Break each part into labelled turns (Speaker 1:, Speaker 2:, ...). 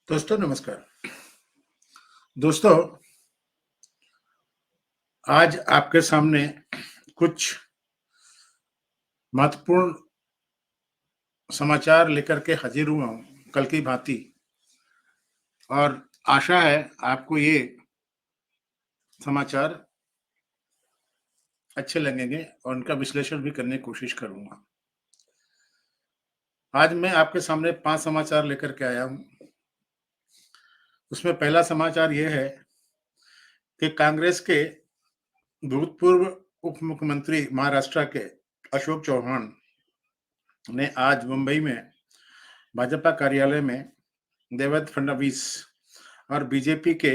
Speaker 1: दोस्तों नमस्कार। दोस्तों, आज आपके सामने कुछ महत्वपूर्ण समाचार लेकर के हाज़िर हुआ हूँ, कल की भाँति। और आशा है आपको ये समाचार अच्छे लगेंगे और उनका विश्लेषण भी करने की कोशिश करूँगा। आज मैं आपके सामने 5 समाचार लेकर के आया हूँ। उसमें पहला समाचार ये है कि कांग्रेस के भूतपूर्व उप मुख्यमंत्री महाराष्ट्र के अशोक चौहान ने आज मुंबई में भाजपा कार्यालय में देवेंद्र फडणवीस और बीजेपी के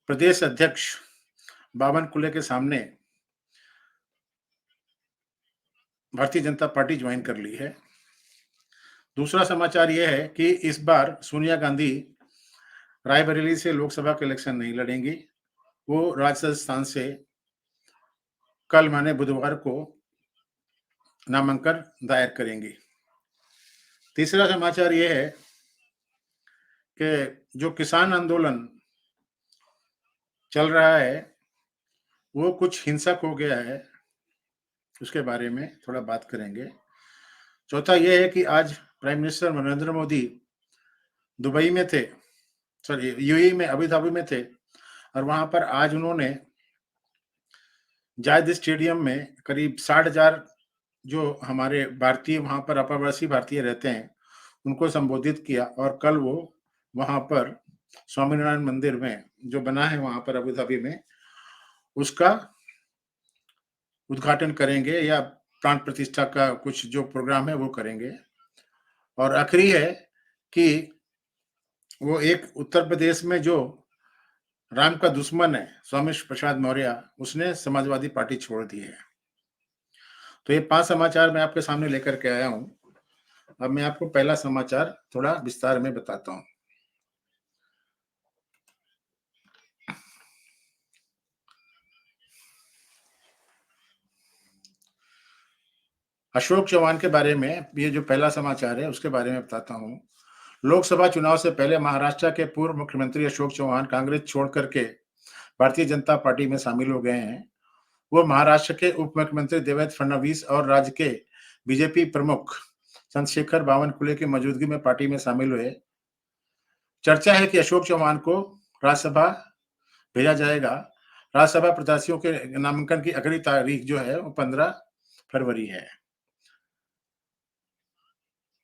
Speaker 1: प्रदेश अध्यक्ष बावनकुले के सामने भारतीय जनता पार्टी ज्वाइन कर ली है। दूसरा समाचार यह है कि इस बार सोनिया गांधी रायबरेली से लोकसभा के इलेक्शन नहीं लड़ेंगी। वो राजस्थान से कल माने बुधवार को नामांकन दायर करेंगी। तीसरा समाचार यह है कि जो किसान आंदोलन चल रहा है, वो कुछ हिंसक हो गया है, उसके बारे में थोड़ा बात करेंगे। चौथा यह है कि आज prime minister Narendra Modi Dubai में थे, यूएई में, अबू धाबी में थे और वहाँ पर आज उन्होंने जायद स्टेडियम में करीब 60,000 जो हमारे भारतीय वहाँ पर अप्रवासी भारतीय रहते हैं, उनको संबोधित किया और कल वो वहाँ पर स्वामीनारायण मंदिर में जो बना है वहाँ पर अबू धाबी में, उसका उद्घाटन करेंगे या प्राण प्रतिष्ठा का कुछ जो प्रोग्राम है वो करेंगे। और आखिरी है कि वो एक उत्तर प्रदेश में जो राम का दुश्मन है, स्वामी प्रसाद मौर्य, उसने समाजवादी पार्टी छोड़ दी है। तो ये 5 समाचार मैं आपके सामने लेकर के आया हूँ। अब मैं आपको पहला समाचार थोड़ा विस्तार में बताता हूँ। अशोक चौहान के बारे में ये जो पहला समाचार है, उसके बारे में बताता हूँ। लोकसभा चुनाव से पहले महाराष्ट्र के पूर्व मुख्यमंत्री अशोक चौहान कांग्रेस छोड़ करके भारतीय जनता पार्टी में शामिल हो गए हैं। वो महाराष्ट्र के उप मुख्यमंत्री देवेंद्र फडणवीस और राज्य के बीजेपी प्रमुख चंद्रशेखर बावनकुले की मौजूदगी में पार्टी में शामिल हुए। चर्चा है कि अशोक चौहान को राज्यसभा भेजा जाएगा। राज्यसभा प्रत्याशियों के नामांकन की अगली तारीख जो है वो 15 फरवरी है।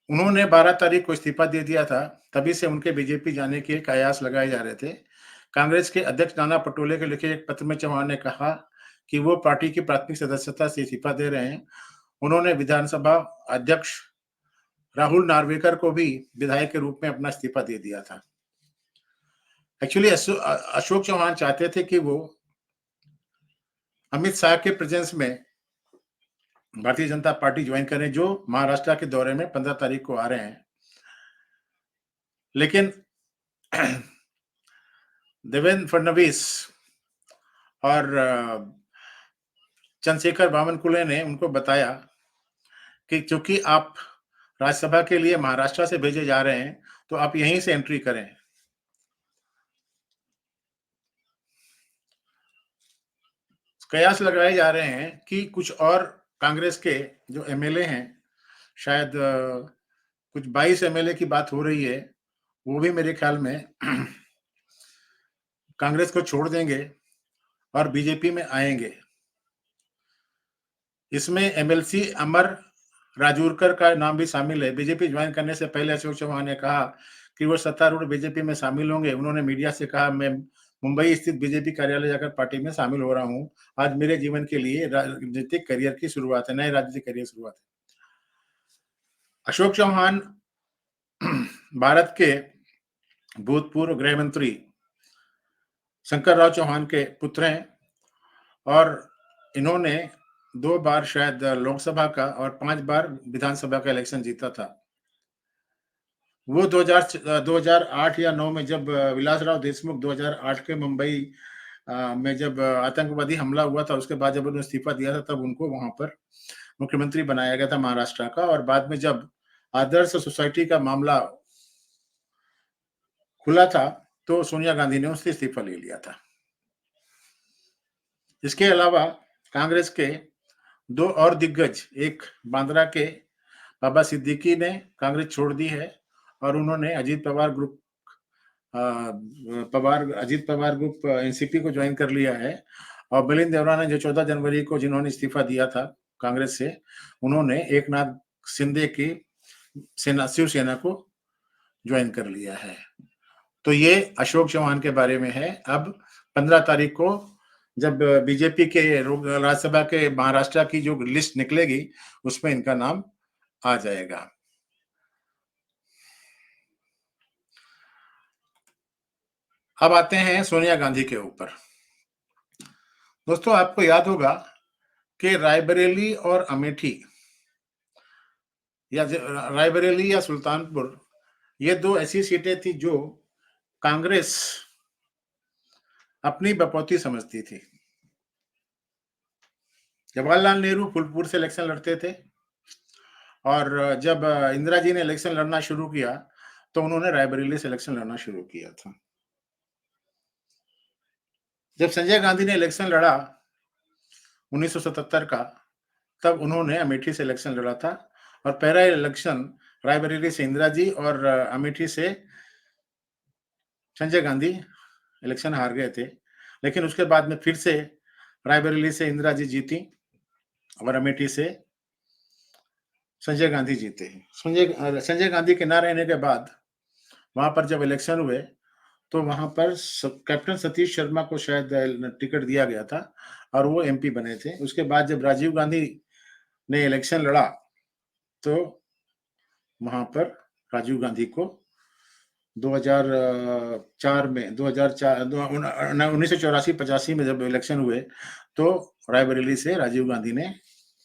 Speaker 1: उन्होंने 12 तारीख को इस्तीफा दे दिया था, तभी से उनके बीजेपी जाने के कयास लगाए जा रहे थे। कांग्रेस के अध्यक्ष नाना पटोले को लिखे एक पत्र में चौहान ने कहा कि वो पार्टी की प्राथमिक सदस्यता से इस्तीफा दे रहे हैं। उन्होंने विधानसभा अध्यक्ष राहुल नार्वेकर को भी विधायक के रूप में अपना इस्तीफा दे दिया था। एक्चुअली अशोक चौहान चाहते थे कि वो अमित शाह के प्रेजेंस में भारतीय जनता पार्टी ज्वाइन करें, जो महाराष्ट्र के दौरे में 15 तारीख को आ रहे हैं। लेकिन देवेंद्र फडणवीस और चंद्रशेखर बावनकुले ने उनको बताया कि चूंकि आप राज्यसभा के लिए महाराष्ट्र से भेजे जा रहे हैं, तो आप यहीं से एंट्री करें। कयास लगाए जा रहे हैं कि कुछ और कांग्रेस के जो एमएलए हैं, शायद कुछ 22 एमएलए की बात हो रही है, वो भी मेरे ख्याल में कांग्रेस को छोड़ देंगे और बीजेपी में आएंगे। इसमें एमएलसी अमर राजूरकर का नाम भी शामिल है। बीजेपी ज्वाइन करने से पहले अशोक चौहान ने कहा कि वो सत्तारूढ़ बीजेपी में शामिल होंगे। उन्होंने मीडिया से कहा, मैं मुंबई स्थित बीजेपी कार्यालय जाकर पार्टी में शामिल हो रहा हूँ। आज मेरे जीवन के लिए राजनीतिक करियर की शुरुआत है, नए राजनीतिक करियर की शुरुआत है। अशोक चौहान भारत के भूतपूर्व गृह मंत्री शंकर राव चौहान के पुत्र हैं और इन्होंने 2 बार शायद लोकसभा का और 5 बार विधानसभा का इलेक्शन जीता था। वो 2008 या 9 में जब विलासराव देशमुख 2008 के मुंबई में जब आतंकवादी हमला हुआ था, उसके बाद जब उन्होंने इस्तीफा दिया था, तब उनको वहाँ पर मुख्यमंत्री बनाया गया था महाराष्ट्र का। और बाद में जब आदर्श सोसाइटी का मामला खुला था, तो सोनिया गांधी ने उससे इस्तीफा ले लिया था। इसके अलावा कांग्रेस के 2 और दिग्गज, एक बांद्रा के बाबा सिद्दीकी ने कांग्रेस छोड़ दी है और उन्होंने अजीत पवार ग्रुप एनसीपी को ज्वाइन कर लिया है। और मिलिंद देवरा ने जो 14 जनवरी को जिन्होंने इस्तीफा दिया था कांग्रेस से, उन्होंने एकनाथ शिंदे की शिवसेना को ज्वाइन कर लिया है। तो ये अशोक चौहान के बारे में है। अब 15 तारीख को जब बीजेपी के राज्यसभा के महाराष्ट्र की जो लिस्ट निकलेगी, उसमें इनका नाम आ जाएगा। अब आते हैं सोनिया गांधी के ऊपर। दोस्तों, आपको याद होगा कि रायबरेली और अमेठी या रायबरेली या सुल्तानपुर, ये 2 ऐसी सीटें थी जो कांग्रेस अपनी बपौती समझती थी। जवाहरलाल नेहरू फूलपुर से इलेक्शन लड़ते थे और जब इंदिरा जी ने इलेक्शन लड़ना शुरू किया, तो उन्होंने रायबरेली से इलेक्शन लड़ना शुरू किया था। जब संजय गांधी ने इलेक्शन लड़ा 1977 का, तब उन्होंने अमेठी से इलेक्शन लड़ा था और पहला इलेक्शन रायबरेली से इंदिरा जी और अमेठी से संजय गांधी इलेक्शन हार गए थे। लेकिन उसके बाद में फिर से रायबरेली से इंदिरा जी जीती और अमेठी से संजय गांधी जीते। संजय गांधी के ना रहने के बाद वहां पर जब इलेक्शन हुए, तो वहां पर कैप्टन सतीश शर्मा को शायद टिकट दिया गया था और वो एमपी बने थे। उसके बाद जब राजीव गांधी ने इलेक्शन लड़ा, तो वहां पर राजीव गांधी को 2004 में 1984-85 में जब इलेक्शन हुए, तो रायबरेली से राजीव गांधी ने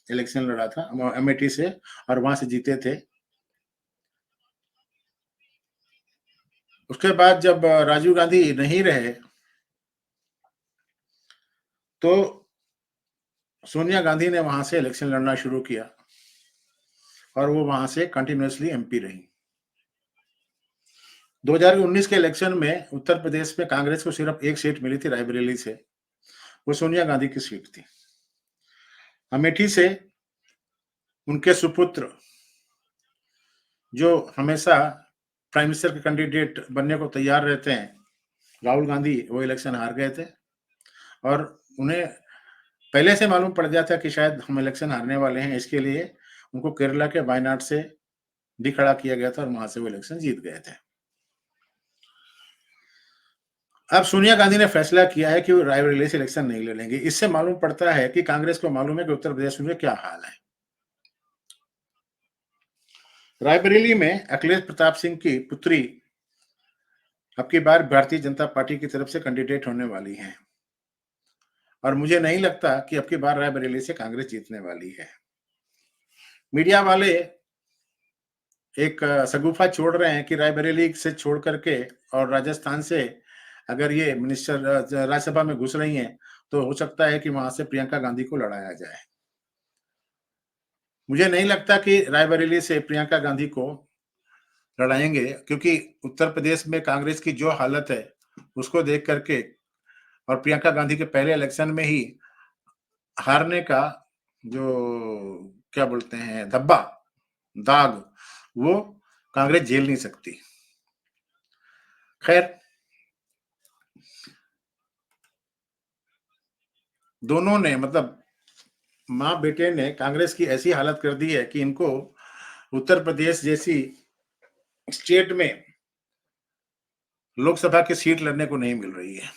Speaker 1: इलेक्शन लड़ा था अमेठी से और वहां से जीते थे। उसके बाद जब राजीव गांधी नहीं रहे, तो सोनिया गांधी ने वहां से इलेक्शन लड़ना शुरू किया और वो वहां से कंटिन्यूअसली एमपी रही। 2019 के इलेक्शन में उत्तर प्रदेश में कांग्रेस को सिर्फ एक सीट मिली थी रायबरेली से, वो सोनिया गांधी की सीट थी। अमेठी से उनके सुपुत्र, जो हमेशा प्राइम मिनिस्टर के कैंडिडेट बनने को तैयार रहते हैं, राहुल गांधी, वो इलेक्शन हार गए थे और उन्हें पहले से मालूम पड़ गया था कि शायद हम इलेक्शन हारने वाले हैं। इसके लिए उनको केरला के वायनाड से भी खड़ा किया गया था और वहां से वो इलेक्शन जीत गए थे। अब सोनिया गांधी ने फैसला किया है कि वो रायबरेली से इलेक्शन नहीं लड़ेंगे। इससे मालूम पड़ता है कि कांग्रेस को मालूम है कि उत्तर प्रदेश में क्या हाल है। रायबरेली में अखिलेश प्रताप सिंह की पुत्री अब की बार भारतीय जनता पार्टी की तरफ से कैंडिडेट होने वाली हैं और मुझे नहीं लगता कि अब की बार रायबरेली से कांग्रेस जीतने वाली है। मीडिया वाले एक शगुफा छोड़ रहे हैं कि रायबरेली से छोड़ करके और राजस्थान से अगर ये मिनिस्टर राज्यसभा में घुस रही हैं, तो हो सकता है कि वहां से प्रियंका गांधी को लड़ाया जाए। मुझे नहीं लगता कि रायबरेली से प्रियंका गांधी को लड़ाएंगे, क्योंकि उत्तर प्रदेश में कांग्रेस की जो हालत है उसको देख करके और प्रियंका गांधी के पहले इलेक्शन में ही हारने का जो क्या बोलते हैं धब्बा, दाग, वो कांग्रेस झेल नहीं सकती। खैर, दोनों ने मतलब माँ बेटे ने कांग्रेस की ऐसी हालत कर दी है कि इनको उत्तर प्रदेश जैसी स्टेट में लोकसभा की सीट लड़ने को नहीं मिल रही है।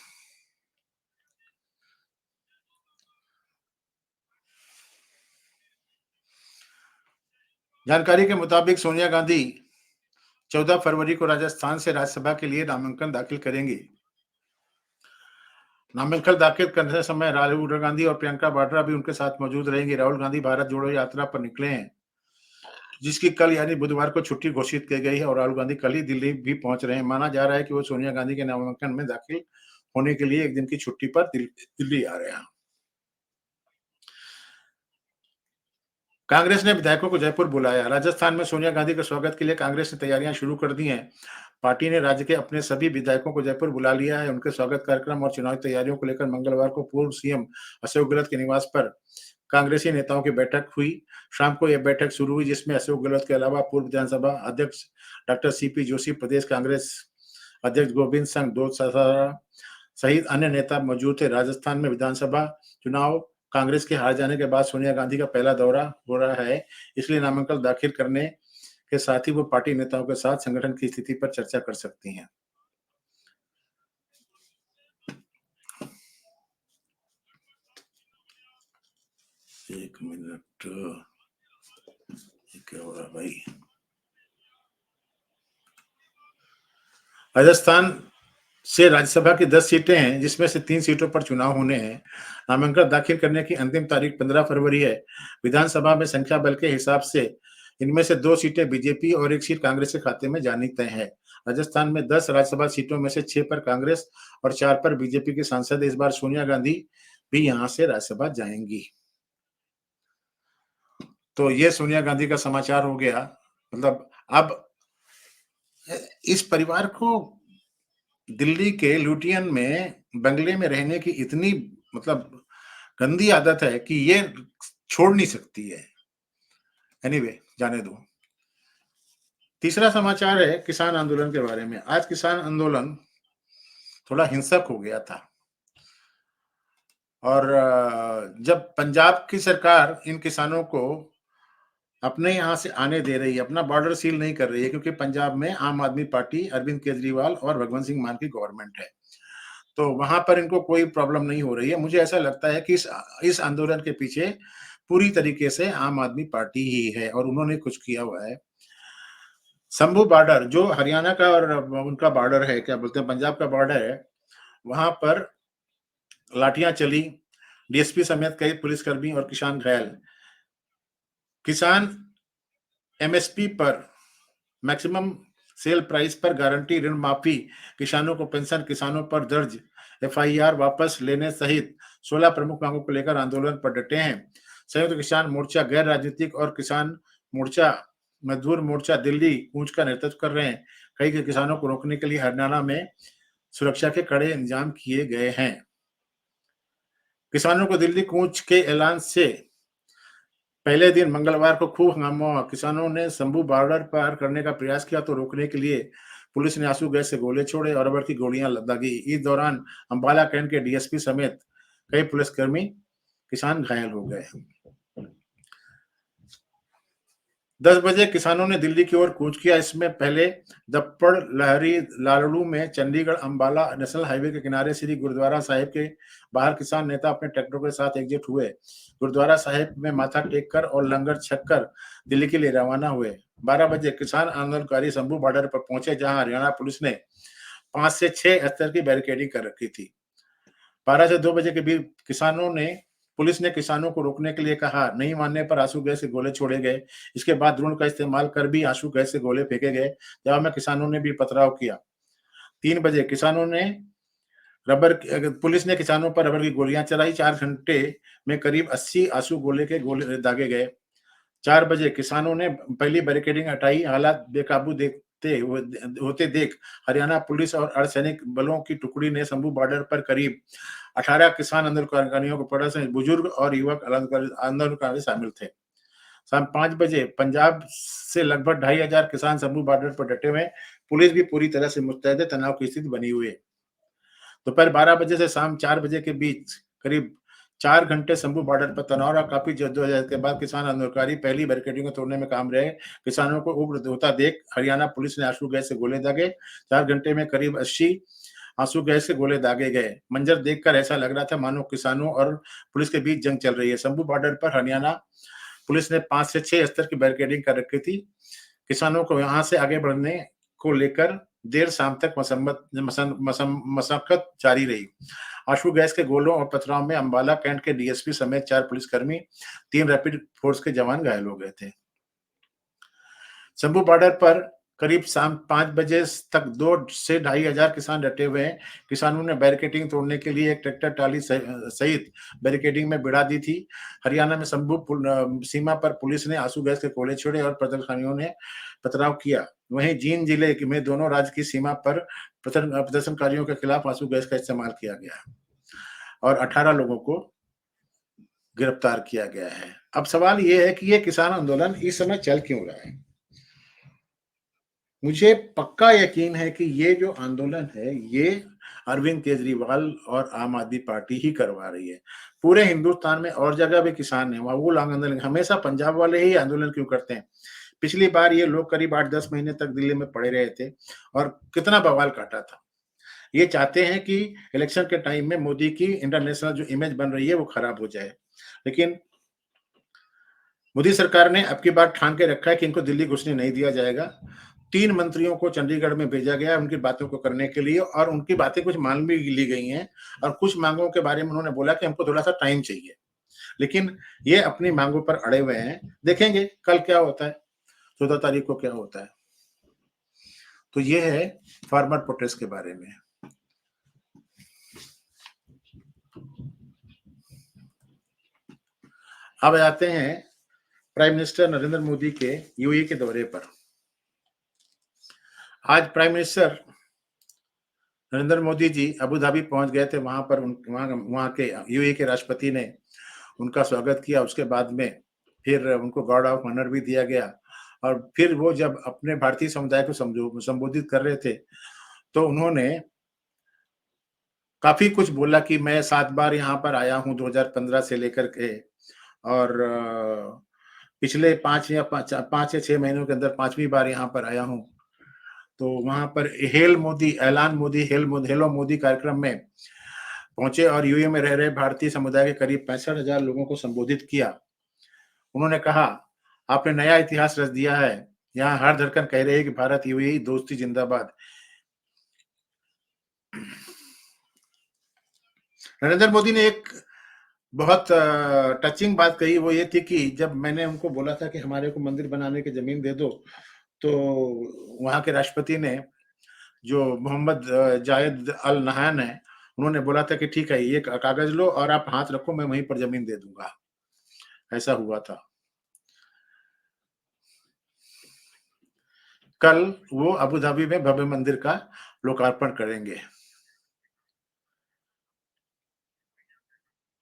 Speaker 1: जानकारी के मुताबिक सोनिया गांधी 14 फरवरी को राजस्थान से राज्यसभा के लिए नामांकन दाखिल करेंगी। नामांकन दाखिल करते समय राहुल गांधी और प्रियंका वाड्रा भी उनके साथ मौजूद रहेंगी। राहुल गांधी भारत जोड़ो यात्रा पर निकले हैं, जिसकी कल यानी बुधवार को छुट्टी घोषित की गई है और राहुल गांधी कल ही दिल्ली भी पहुंच रहे हैं। माना जा रहा है कि वो सोनिया गांधी के नामांकन में दाखिल होने के लिए एक दिन की छुट्टी पर दिल्ली आ रहे हैं। कांग्रेस ने विधायकों को जयपुर बुलाया। राजस्थान में सोनिया गांधी के स्वागत के लिए कांग्रेस ने तैयारियां शुरू कर दी हैं। पार्टी ने राज्य के अपने सभी विधायकों को जयपुर बुला लिया है। उनके स्वागत कार्यक्रम और चुनावी तैयारियों को लेकर मंगलवार को पूर्व सीएम अशोक गहलोत के निवास पर कांग्रेसी नेताओं की बैठक हुई। शाम को यह बैठक शुरू हुई, जिसमें अशोक गहलोत के अलावा पूर्व विधानसभा अध्यक्ष डॉक्टर सीपी जोशी, प्रदेश कांग्रेस अध्यक्ष गोविंद संघ दोतादरा सहित अन्य नेता मौजूद थे। राजस्थान में विधानसभा चुनाव कांग्रेस के हार जाने के बाद सोनिया गांधी का पहला दौरा हो रहा है, इसलिए नामांकन दाखिल करने के साथ ही वो पार्टी नेताओं के साथ संगठन की स्थिति पर चर्चा कर सकती हैं। एक मिनट, क्या हो रहा भाई। राजस्थान से राज्यसभा की 10 सीटें हैं, जिसमें से 3 सीटों पर चुनाव होने हैं। नामांकन दाखिल करने की अंतिम तारीख 15 फरवरी है। विधानसभा में संख्या बल के हिसाब से इनमें से 2 सीटें बीजेपी और 1 सीट कांग्रेस के खाते में जानी तय है। राजस्थान में 10 राज्यसभा सीटों में से 6 पर कांग्रेस और 4 पर बीजेपी की सांसद इस बार सोनिया गांधी भी यहां से राज्यसभा जाएंगी। तो ये सोनिया गांधी का समाचार हो गया। मतलब अब इस परिवार को दिल्ली के लुटियन में बंगले में रहने की इतनी मतलब गंदी आदत है कि ये छोड़ नहीं सकती है। एनीवे, जाने दो। तीसरा समाचार है किसान आंदोलन के बारे में। आज किसान आंदोलन थोड़ा हिंसक हो गया था और जब पंजाब की सरकार इन किसानों को अपने यहाँ से आने दे रही है, अपना बॉर्डर सील नहीं कर रही है, क्योंकि पंजाब में आम आदमी पार्टी, अरविंद केजरीवाल और भगवंत सिंह मान की गवर्नमेंट है, तो वहां पर इनको कोई प्रॉब्लम नहीं हो रही है। मुझे ऐसा लगता है कि इस आंदोलन के पीछे पूरी तरीके से आम आदमी पार्टी ही है और उन्होंने कुछ किया हुआ है। शंभू बॉर्डर जो हरियाणा का और उनका बॉर्डर है, क्या बोलते हैं, पंजाब का बॉर्डर है, वहां पर लाठियां चली, डीएसपी समेत कई पुलिसकर्मी और किसान घायल। किसान एमएसपी पर मैक्सिमम सेल प्राइस पर गारंटी, ऋण माफी, किसानों को पेंशन, किसानों पर दर्ज एफआईआर वापस लेने सहित 16 प्रमुख मांगों को लेकर आंदोलन पर डटे हैं। संयुक्त किसान मोर्चा, गैर राजनीतिक और किसान मोर्चा, मजदूर मोर्चा दिल्ली कूच का नेतृत्व कर रहे हैं। कई किसानों को रोकने के लिए हरियाणा में सुरक्षा के कड़े इंतजाम किए गए हैं। किसानों को दिल्ली कूच के ऐलान से पहले दिन मंगलवार को खूब हंगामा हुआ। किसानों ने शंभू बॉर्डर पार करने का प्रयास किया तो रोकने के लिए पुलिस ने आंसू गैस से गोले छोड़े और रबर की गोलियां दागी। इस दौरान अंबाला कैंट के डीएसपी समेत कई पुलिसकर्मी, किसान घायल हो गए। 10 बजे किसानों ने दिल्ली की ओर कूच किया। इसमें पहले दप्पड़, लहरी, लालड़ू में चंडीगढ़ अंबाला नेशनल हाईवे के किनारे श्री गुरुद्वारा साहिब के बाहर किसान नेता अपने ट्रैक्टरों के साथ एकजुट हुए। गुरुद्वारा साहिब में माथा टेक कर और लंगर छक कर दिल्ली के लिए रवाना हुए। 12 बजे किसान आंदोलनकारी शंभू बॉर्डर पर पहुंचे, जहां हरियाणा पुलिस ने 5 से 6 स्तर की बैरिकेडिंग कर रखी थी। 12 से 2 बजे के बीच पुलिस ने किसानों को रोकने के लिए कहा। नहीं मानने पर आंसू गैस के गोले छोड़े गए। इसके बाद ड्रोन का इस्तेमाल कर भी आंसू गैस से गोले फेंके गए। जवाब में किसानों ने भी पथराव किया। 3 बजे पुलिस ने किसानों पर रबर की गोलियां चलाई। 4 घंटे में करीब 80 आंसू गोले के गोले दागे गए। 4 बजे किसानों ने पहली बैरिकेडिंग हटाई। हालात बेकाबू होते देख हरियाणा पुलिस और अर्धसैनिक बलों की टुकड़ी ने शंभू बॉर्डर पर करीब 18 किसान आंदोलनकारियों को पकड़ा। से बुजुर्ग और युवक आंदोलनकारी शामिल थे। शाम 5 बजे पंजाब से लगभग 2,500 किसान शंभू बॉर्डर पर डटे हुए। पुलिस भी पूरी तरह से मुस्तैद है। तनाव की स्थिति बनी हुई है। दोपहर 12 बजे से शाम 4 बजे के बीच करीब 4 घंटे शंभू बॉर्डर पर तनाव रहा। काफी जद्दोजहद के बाद किसान आंदोलनकारी पहली बैरिकेडिंग को तोड़ने में काम रहे। किसानों को उग्र होता देख हरियाणा पुलिस ने आंसू गैस से गोले दागे। 4 घंटे में करीब 80 आंसू गैस से गोले दागे गए। मंजर देखकर ऐसा लग रहा था मानो किसानों और पुलिस के बीच जंग चल रही है। शंभू बॉर्डर पर हरियाणा पुलिस ने 5 से 6 स्तर की बैरिकेडिंग कर रखी थी। किसानों को यहां से आगे बढ़ने को लेकर देर शाम तक मशक्कत जारी रही। आंसू गैस के गोलों और पथराव में अंबाला कैंट के डीएसपी समेत 4 पुलिसकर्मी, 3 रैपिड फोर्स के जवान घायल हो गए थे। शंभू बॉर्डर पर करीब शाम 5 बजे तक 2 से 2,500 किसान डटे हुए हैं। किसानों ने बैरिकेडिंग तोड़ने के लिए एक ट्रैक्टर ट्राली सहित बैरिकेडिंग में भिड़ा दी थी। हरियाणा में शंभू सीमा पर पुलिस ने आंसू गैस के गोले छोड़े और प्रदर्शनकारियों ने पथराव किया। वहीं जींद जिले में दोनों राज्य की सीमा पर प्रदर्शनकारियों के खिलाफ आंसू गैस का इस्तेमाल किया गया और 18 लोगों को गिरफ्तार किया गया है। अब सवाल ये है कि ये किसान आंदोलन इस समय चल क्यों रहा है? मुझे पक्का यकीन है कि ये जो आंदोलन है, ये अरविंद केजरीवाल और आम आदमी पार्टी ही करवा रही है। पूरे हिंदुस्तान में और जगह भी किसान हैं, वहाँ वो लोग आंदोलन, हमेशा पंजाब वाले ही आंदोलन क्यों करते हैं? पिछली बार ये लोग करीब 8-10 महीने तक दिल्ली में पड़े रहे थे और कितना बवाल काटा था। ये चाहते हैं कि इलेक्शन के टाइम में मोदी की इंटरनेशनल जो इमेज बन रही है, वो खराब हो जाए। लेकिन मोदी सरकार ने अब की बार ठान के रखा है कि इनको दिल्ली घुसने नहीं दिया जाएगा। 3 मंत्रियों को चंडीगढ़ में भेजा गया है उनकी बातों को करने के लिए और उनकी बातें कुछ मान भी ली गई हैं और कुछ माँगों के बारे में उन्होंने बोला कि हमको थोड़ा-सा टाइम चाहिए। लेकिन ये अपनी माँगों पर अड़े हुए हैं। देखेंगे कल क्या होता है, 14 तारीख को क्या होता है। तो ये है फार्मर प्रोटेस्ट के बारे में। अब आते हैं प्राइम मिनिस्टर नरेंद्र मोदी के यूएई के दौरे पर। आज prime minister Narendra Modi ji Abu Dhabi पहुंच गए थे। वहां पर वहां के यूएई के राष्ट्रपति ने उनका स्वागत किया। उसके बाद में फिर उनको गार्ड ऑफ ऑनर भी दिया गया और फिर वो जब अपने भारतीय समुदाय को संबोधित कर रहे थे तो उन्होंने काफी कुछ बोला कि मैं 7 बार यहाँ पर आया हूँ 2015 से लेकर के और पिछले 5 या 6 महीनों के अंदर 5वीं बार यहाँ पर आया हूँ। तो वहां पर हेलो मोदी कार्यक्रम में पहुंचे और यूएई में रह रहे भारतीय समुदाय के करीब 65,000 लोगों को संबोधित किया। उन्होंने कहा, आपने नया इतिहास रच दिया है। यहाँ हर धड़कन कह रही है कि भारत यूएई दोस्ती जिंदाबाद। नरेंद्र मोदी ने एक बहुत टचिंग बात कही, वो ये थी कि जब मैंने उनको बोला था कि हमारे को मंदिर बनाने की जमीन दे दो, तो वहां के राष्ट्रपति ने, जो मोहम्मद जायद अल नहान है, उन्होंने बोला था कि ठीक है, ये कागज लो और आप हाथ रखो, मैं वहीं पर जमीन दे दूंगा। ऐसा हुआ था। कल वो अबू धाबी में भव्य मंदिर का लोकार्पण करेंगे।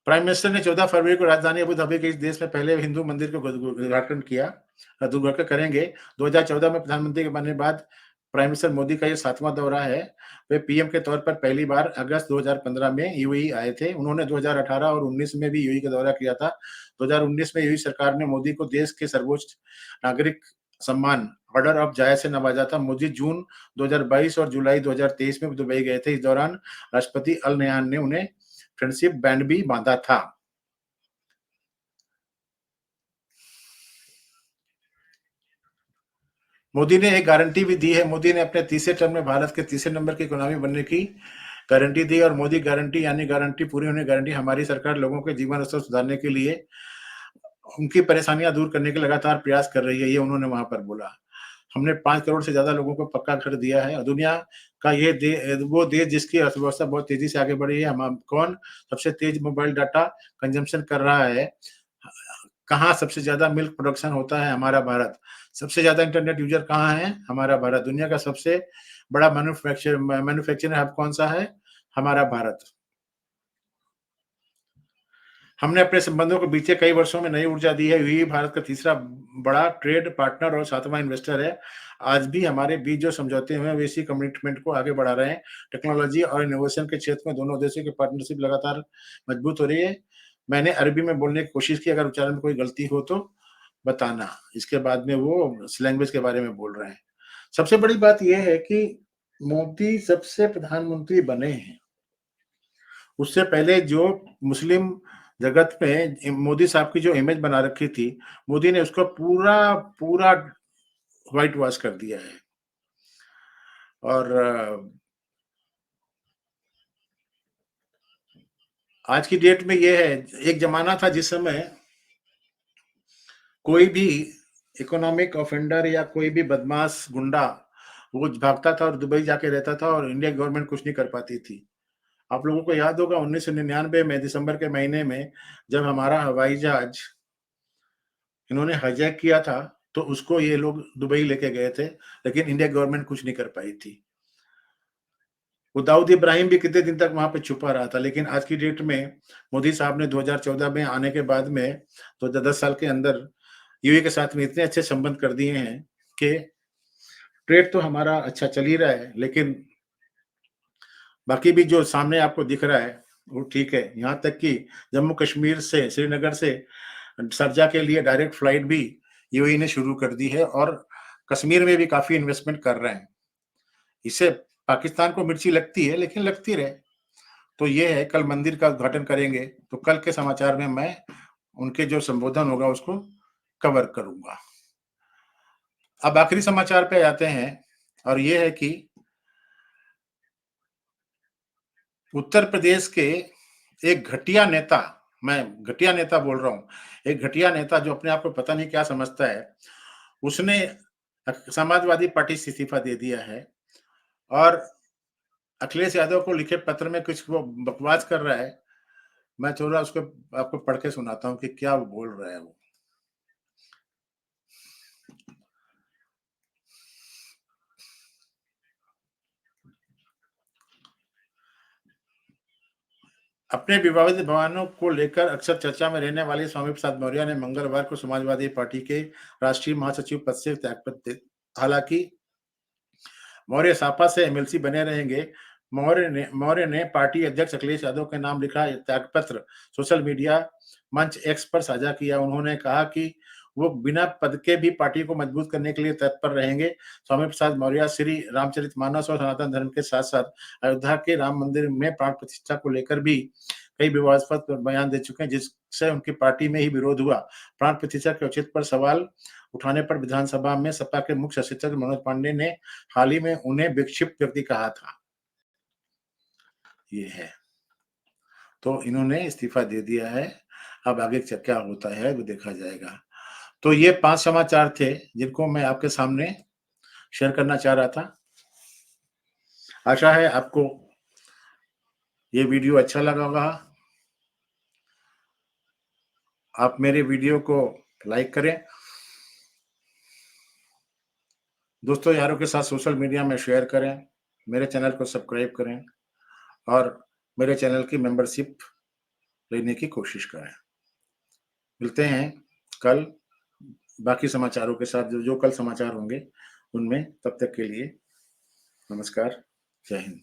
Speaker 1: प्राइम मिनिस्टर ने 14 फरवरी को राजधानी अबू धाबी के इस देश में पहले हिंदू मंदिर का उद्घाटन किया। उद्घाटन करेंगे। 2014 में प्रधानमंत्री के बनने के बाद प्राइम मिनिस्टर मोदी का ये 7वां दौरा है। वे पीएम के तौर पर पहली बार अगस्त 2015 में यूएई आए थे। उन्होंने 2018 और 19 में भी यूएई का दौरा किया था। 2019 में यूएई सरकार ने मोदी को देश के सर्वोच्च नागरिक सम्मान ऑर्डर ऑफ जायद से नवाजा था। मोदी जून 2022 और जुलाई 2023 में दुबई गए थे। इस दौरान राष्ट्रपति अल नयान ने उन्हें फ्रेंडशिप बैंड भी बांधा था। मोदी ने एक गारंटी भी दी है। मोदी ने अपने तीसरे टर्म में भारत के तीसरे नंबर की इकोनॉमी बनने की गारंटी दी और मोदी गारंटी यानी गारंटी पूरी होने गारंटी, हमारी सरकार लोगों के जीवन स्तर सुधारने के लिए उनकी परेशानियां दूर करने के लगातार प्रयास कर रही है, ये उन्होंने वहां पर बोला। हमने 5 करोड़ से ज्यादा लोगों को पक्का घर दिया है और दुनिया का वो देश जिसकी अर्थव्यवस्था बहुत तेजी से आगे बढ़ी है। हम कौन सबसे तेज मोबाइल डाटा कंजम्पशन कर रहा है, कहाँ सबसे ज्यादा मिल्क प्रोडक्शन होता है, हमारा भारत। सबसे ज्यादा इंटरनेट यूजर कहाँ है, हमारा भारत। दुनिया का सबसे बड़ा मैन्युफैक्चरिंग हब कौन सा है, हमारा भारत। हमने अपने संबंधों को बीते कई वर्षों में नई ऊर्जा दी है। यूएई भारत का तीसरा बड़ा ट्रेड पार्टनर और 7वां इन्वेस्टर है। आज भी हमारे बीच जो समझौते हुए हैं, वे इसी कमिटमेंट को आगे बढ़ा रहे हैं। टेक्नोलॉजी और इनोवेशन के क्षेत्र में दोनों देशों की पार्टनरशिप लगातार मजबूत हो रही है। मैंने अरबी में बोलने की कोशिश की, अगर उच्चारण में कोई गलती हो तो बताना। इसके बाद में वो इस लैंग्वेज के बारे में बोल रहे हैं। सबसे बड़ी बात ये है कि मोदी जब से प्रधानमंत्री बने हैं, उससे पहले जो मुस्लिम जगत में मोदी साहब की जो इमेज बना रखी थी, मोदी ने उसको पूरा पूरा व्हाइट वॉश कर दिया है। और आज की डेट में ये है, एक जमाना था जिस समय कोई भी इकोनॉमिक ऑफेंडर या कोई भी बदमाश गुंडा वो भागता था और दुबई जाके रहता था और इंडिया गवर्नमेंट कुछ नहीं कर पाती थी। आप लोगों को याद होगा 1999 में दिसंबर के महीने में जब हमारा हवाई जहाज इन्होंने हाईजैक किया था, तो उसको ये लोग दुबई लेके गए थे, लेकिन इंडिया गवर्नमेंट कुछ नहीं कर पाई थी। वो दाऊद इब्राहिम भी कितने दिन तक वहाँ पे छुपा रहा था, लेकिन आज की डेट में मोदी साहब ने 2014 में आने के बाद में तो 10 साल के अंदर यूएई के साथ में इतने अच्छे संबंध कर दिए हैं कि ट्रेड तो हमारा अच्छा चल ही रहा है, लेकिन बाकी भी जो सामने आपको दिख रहा है, वो ठीक है। यहाँ तक कि जम्मू कश्मीर से, श्रीनगर से शारजाह के लिए डायरेक्ट फ्लाइट भी यूएई ने शुरू कर दी है और कश्मीर में भी काफ़ी इन्वेस्टमेंट कर रहे हैं। इससे पाकिस्तान को मिर्ची लगती है, लेकिन लगती रहे। तो ये है, कल मंदिर का उद्घाटन करेंगे, तो कल के समाचार में मैं उनके जो संबोधन होगा उसको कवर करूँगा। अब आखिरी समाचार पे आते हैं और ये है कि उत्तर प्रदेश के एक घटिया नेता, मैं घटिया नेता बोल रहा हूँ, एक घटिया नेता जो अपने आप को पता नहीं क्या समझता है, उसने समाजवादी पार्टी से इस्तीफा दे दिया है और अखिलेश यादव को लिखे पत्र में कुछ वो बकवास कर रहा है। मैं थोड़ा उसको आपको पढ़ के सुनाता हूँ कि क्या वो बोल रहा है वो। अपने विवादित बयानों को लेकर अक्सर चर्चा में रहने वाले स्वामी प्रसाद मौर्य ने मंगलवार को समाजवादी पार्टी के राष्ट्रीय महासचिव पद से त्यागपत्र दे। हालांकि मौर्य सपा से एमएलसी बने रहेंगे। मौर्य ने पार्टी अध्यक्ष अखिलेश यादव के नाम लिखा त्यागपत्र सोशल मीडिया मंच एक्स पर साझा किया। उन्होंने कहा कि वो बिना पद के भी पार्टी को मजबूत करने के लिए तत्पर रहेंगे। स्वामी प्रसाद मौर्य श्री रामचरितमानस और सनातन धर्म के साथ-साथ अयोध्या के राम मंदिर में प्राण प्रतिष्ठा को लेकर भी कई विवादास्पद बयान दे चुके हैं, जिससे उनकी पार्टी में ही विरोध हुआ। प्राण प्रतिष्ठा के औचित्य पर सवाल उठाने पर विधानसभा में सपा के मुख्य सचेतक मनोज पांडे ने हाल ही में उन्हें विक्षिप्त व्यक्ति कहा था। ये है। तो इन्होंने इस्तीफा दे दिया है। अब आगे क्या होता है वो देखा जाएगा। तो ये 5 समाचार थे जिनको मैं आपके सामने शेयर करना चाह रहा था। आशा है आपको ये वीडियो अच्छा लगा होगा। आप मेरे वीडियो को लाइक करें, दोस्तों यारों के साथ सोशल मीडिया में शेयर करें, मेरे चैनल को सब्सक्राइब करें और मेरे चैनल की मेंबरशिप लेने की कोशिश करें। मिलते हैं कल बाकी समाचारों के साथ, जो कल समाचार होंगे उनमें। तब तक के लिए नमस्कार, जय हिंद।